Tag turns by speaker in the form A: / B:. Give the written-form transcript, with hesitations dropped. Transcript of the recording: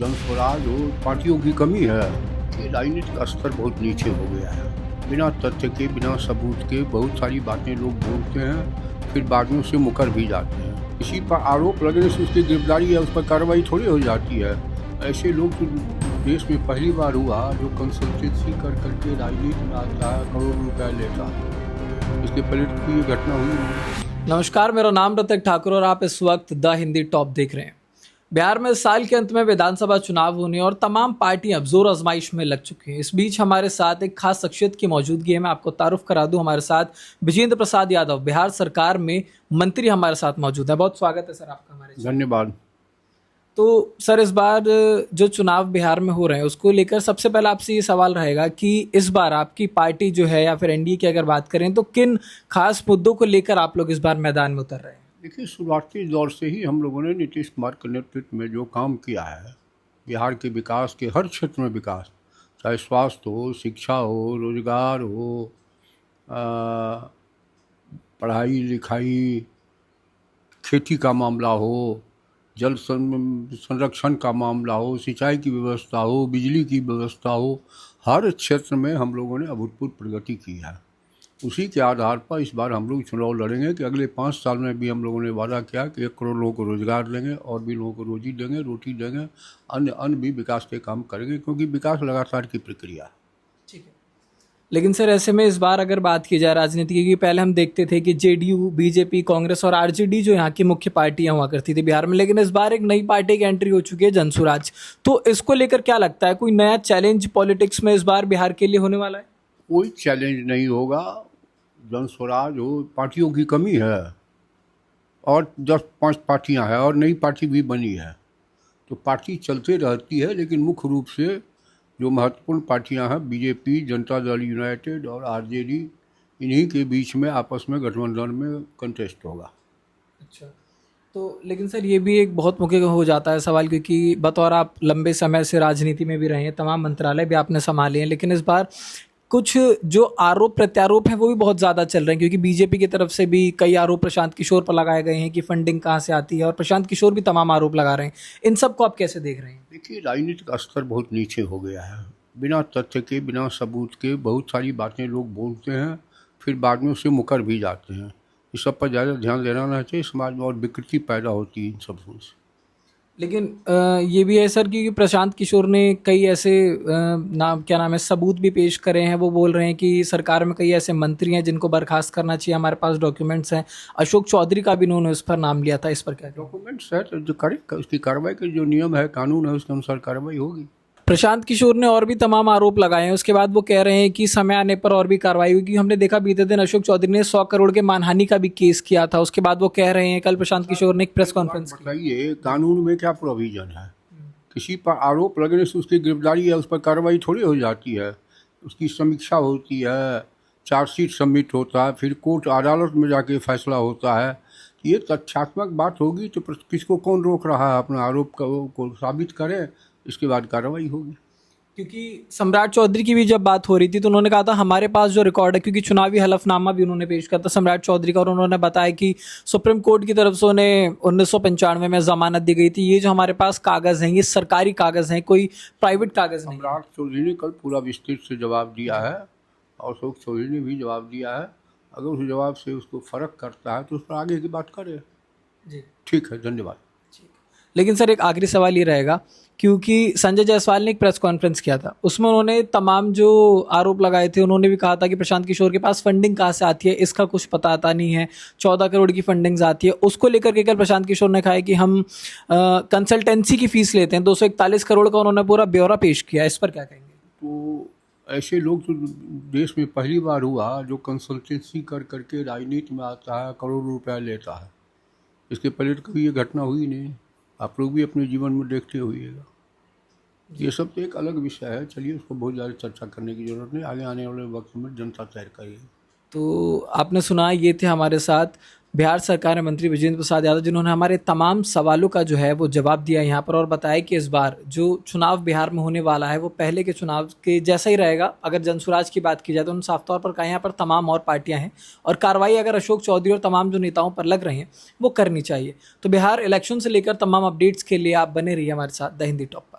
A: जन स्वराज हो, पार्टियों की कमी है कि राजनीतिक स्तर बहुत नीचे हो गया है। बिना तथ्य के, बिना सबूत के बहुत सारी बातें लोग बोलते हैं, फिर बाद में उससे मुकर भी जाते हैं। किसी पर आरोप लगने से उसकी गिरफ्तारी या उस पर कार्रवाई थोड़ी हो जाती है। ऐसे लोग तो देश में पहली बार हुआ जो कंसल्टेंसी कर करके राजनीति में आता है, करोड़ों रुपया लेता है। इसके पहले तो कोई ये घटना हुई नहीं।
B: नमस्कार, मेरा नाम ऋतिक ठाकुर और आप इस वक्त द हिंदी टॉप देख रहे हैं। बिहार में इस साल के अंत में विधानसभा चुनाव होने और तमाम पार्टियां अब जोर आजमाइश में लग चुकी हैं। इस बीच हमारे साथ एक खास शख्सियत की मौजूदगी है। मैं आपको तारुफ करा दूं, हमारे साथ विजेंद्र प्रसाद यादव, बिहार सरकार में मंत्री हमारे साथ मौजूद है। बहुत स्वागत है सर आपका हमारे।
A: धन्यवाद।
B: तो सर, इस बार जो चुनाव बिहार में हो रहे हैं उसको लेकर सबसे पहले आपसे ये सवाल रहेगा कि इस बार आपकी पार्टी जो है या फिर एनडीए की अगर बात करें तो किन खास मुद्दों को लेकर आप लोग इस बार मैदान में उतर रहे हैं?
A: देखिए, शुरुआती दौर से ही हम लोगों ने नीतीश कुमार के नेतृत्व में जो काम किया है, बिहार के विकास के हर क्षेत्र में विकास, चाहे स्वास्थ्य हो, शिक्षा हो, रोजगार हो, पढ़ाई लिखाई, खेती का मामला हो, जल संरक्षण का मामला हो, सिंचाई की व्यवस्था हो, बिजली की व्यवस्था हो, हर क्षेत्र में हम लोगों ने अभूतपूर्व प्रगति की है। उसी के आधार पर इस बार हम लोग चुनाव लड़ेंगे कि अगले 5 साल में भी हम लोगों ने वादा किया कि 1 करोड़ लोगों को रोजगार देंगे और भी लोगों को रोजी देंगे, रोटी देंगे, अन्य भी विकास के काम करेंगे, क्योंकि विकास लगातार की प्रक्रिया है।
B: ठीक है, लेकिन सर ऐसे में इस बार अगर बात की जाए राजनीति की, पहले हम देखते थे कि जेडीयू, बीजेपी, कांग्रेस और आरजेडी जो यहाँ की मुख्य पार्टियां हुआ करती थी बिहार में, लेकिन इस बार एक नई पार्टी की एंट्री हो चुकी है, जनसुराज। तो इसको लेकर क्या लगता है, कोई नया चैलेंज पॉलिटिक्स में इस बार बिहार के लिए होने वाला है?
A: कोई चैलेंज नहीं होगा। जन स्वराज हो, पार्टियों की कमी है और 10-5 पार्टियां हैं और नई पार्टी भी बनी है, तो पार्टी चलते रहती है। लेकिन मुख्य रूप से जो महत्वपूर्ण पार्टियां हैं, बीजेपी, जनता दल यूनाइटेड और आरजेडी, इन्हीं के बीच में आपस में गठबंधन में कंटेस्ट होगा।
B: अच्छा, तो लेकिन सर ये भी एक बहुत मुख्य हो जाता है सवाल, क्योंकि बतौर आप लंबे समय से राजनीति में भी रहे हैं, तमाम मंत्रालय भी आपने संभाले हैं, लेकिन इस बार कुछ जो आरोप प्रत्यारोप हैं वो भी बहुत ज़्यादा चल रहे हैं, क्योंकि बीजेपी की तरफ से भी कई आरोप प्रशांत किशोर पर लगाए गए हैं कि फंडिंग कहाँ से आती है, और प्रशांत किशोर भी तमाम आरोप लगा रहे हैं। इन सब को आप कैसे देख रहे हैं?
A: देखिए, राजनीतिक स्तर बहुत नीचे हो गया है। बिना तथ्य के, बिना सबूत के बहुत सारी बातें लोग बोलते हैं, फिर बाद में उससे मुकर भी जाते हैं। इस सब पर ज़्यादा ध्यान देना नहीं चाहिए, समाज में और विकृति पैदा होती है इन सब से।
B: लेकिन ये भी है सर कि प्रशांत किशोर ने कई ऐसे क्या नाम है, सबूत भी पेश करे हैं। वो बोल रहे हैं कि सरकार में कई ऐसे मंत्री हैं जिनको बर्खास्त करना चाहिए, हमारे पास डॉक्यूमेंट्स हैं। अशोक चौधरी का भी उन्होंने उस पर नाम लिया था। इस पर क्या
A: डॉक्यूमेंट्स है तो जो करे, उसकी कार्रवाई के जो नियम है, कानून है, उसके अनुसार कार्रवाई होगी।
B: प्रशांत किशोर ने और भी तमाम आरोप लगाए हैं। उसके बाद वो कह रहे हैं कि समय आने पर और भी कार्रवाई होगी। हमने देखा बीते दिन अशोक चौधरी ने 100 करोड़ के मानहानि का भी केस किया था। उसके बाद वो कह रहे हैं, कल प्रशांत किशोर ने एक प्रेस कॉन्फ्रेंस की।
A: बताइए, कानून में क्या प्रोविजन है? किसी पर आरोप लगने से उसकी गिरफ्तारी या उस पर कार्रवाई थोड़ी हो जाती है। उसकी समीक्षा होती है, चार्जशीट सबमिट होता है, फिर कोर्ट अदालत में जाके फैसला होता है। ये तथ्यात्मक बात होगी तो किसको कौन रोक रहा है अपना आरोप को साबित करे, इसके बाद कार्रवाई होगी।
B: क्योंकि सम्राट चौधरी की भी जब बात हो रही थी तो उन्होंने कहा था हमारे पास जो रिकॉर्ड है, क्योंकि चुनावी हलफनामा भी उन्होंने पेश किया था सम्राट चौधरी का, और उन्होंने बताया कि सुप्रीम कोर्ट की तरफ से उन्हें 1995 में जमानत दी गई थी। ये जो हमारे पास कागज़ हैं ये सरकारी कागज़ हैं, कोई प्राइवेट कागज़ नहीं।
A: सम्राट चौधरी ने कल पूरा विस्तृत से जवाब दिया है और अशोक चौधरी ने भी जवाब दिया है। अगर उस जवाब से उसको फ़र्क करता है तो उस पर आगे की बात करें।
B: जी
A: ठीक है, धन्यवाद।
B: लेकिन सर एक आखिरी सवाल ये रहेगा, क्योंकि संजय जायसवाल ने एक प्रेस कॉन्फ्रेंस किया था, उसमें उन्होंने तमाम जो आरोप लगाए थे, उन्होंने भी कहा था कि प्रशांत किशोर के पास फंडिंग कहाँ से आती है इसका कुछ पता आता नहीं है। 14 करोड़ की फंडिंग आती है, उसको लेकर के कल प्रशांत किशोर ने कहा है कि हम कंसल्टेंसी की फीस लेते हैं। 241 करोड़ का उन्होंने पूरा ब्यौरा पेश किया। इस पर क्या कहेंगे?
A: तो ऐसे लोग तो देश में पहली बार हुआ जो कंसल्टेंसी कर करके राजनीति में आता है, करोड़ों रुपया लेता है। इसके पहले तो कभी ये घटना हुई नहीं। आप लोग भी अपने जीवन में देखते होइएगा। ये सब तो एक अलग विषय है। चलिए, उसको बहुत ज़्यादा चर्चा करने की ज़रूरत नहीं। आगे आने वाले वक्त में जनता तय करेगी।
B: तो आपने सुना, ये थे हमारे साथ बिहार सरकार में मंत्री विजेंद्र प्रसाद यादव, जिन्होंने हमारे तमाम सवालों का जो है वो जवाब दिया यहाँ पर, और बताया कि इस बार जो चुनाव बिहार में होने वाला है वो पहले के चुनाव के जैसा ही रहेगा। अगर जनसुराज की बात की जाए तो उन्होंने साफ तौर पर कहा यहाँ पर तमाम और पार्टियां हैं और कार्रवाई अगर अशोक चौधरी और तमाम जो नेताओं पर लग रहे हैं वो करनी चाहिए। तो बिहार इलेक्शन से लेकर तमाम अपडेट्स के लिए आप बने रहिए हमारे साथ द हिंदी टॉप।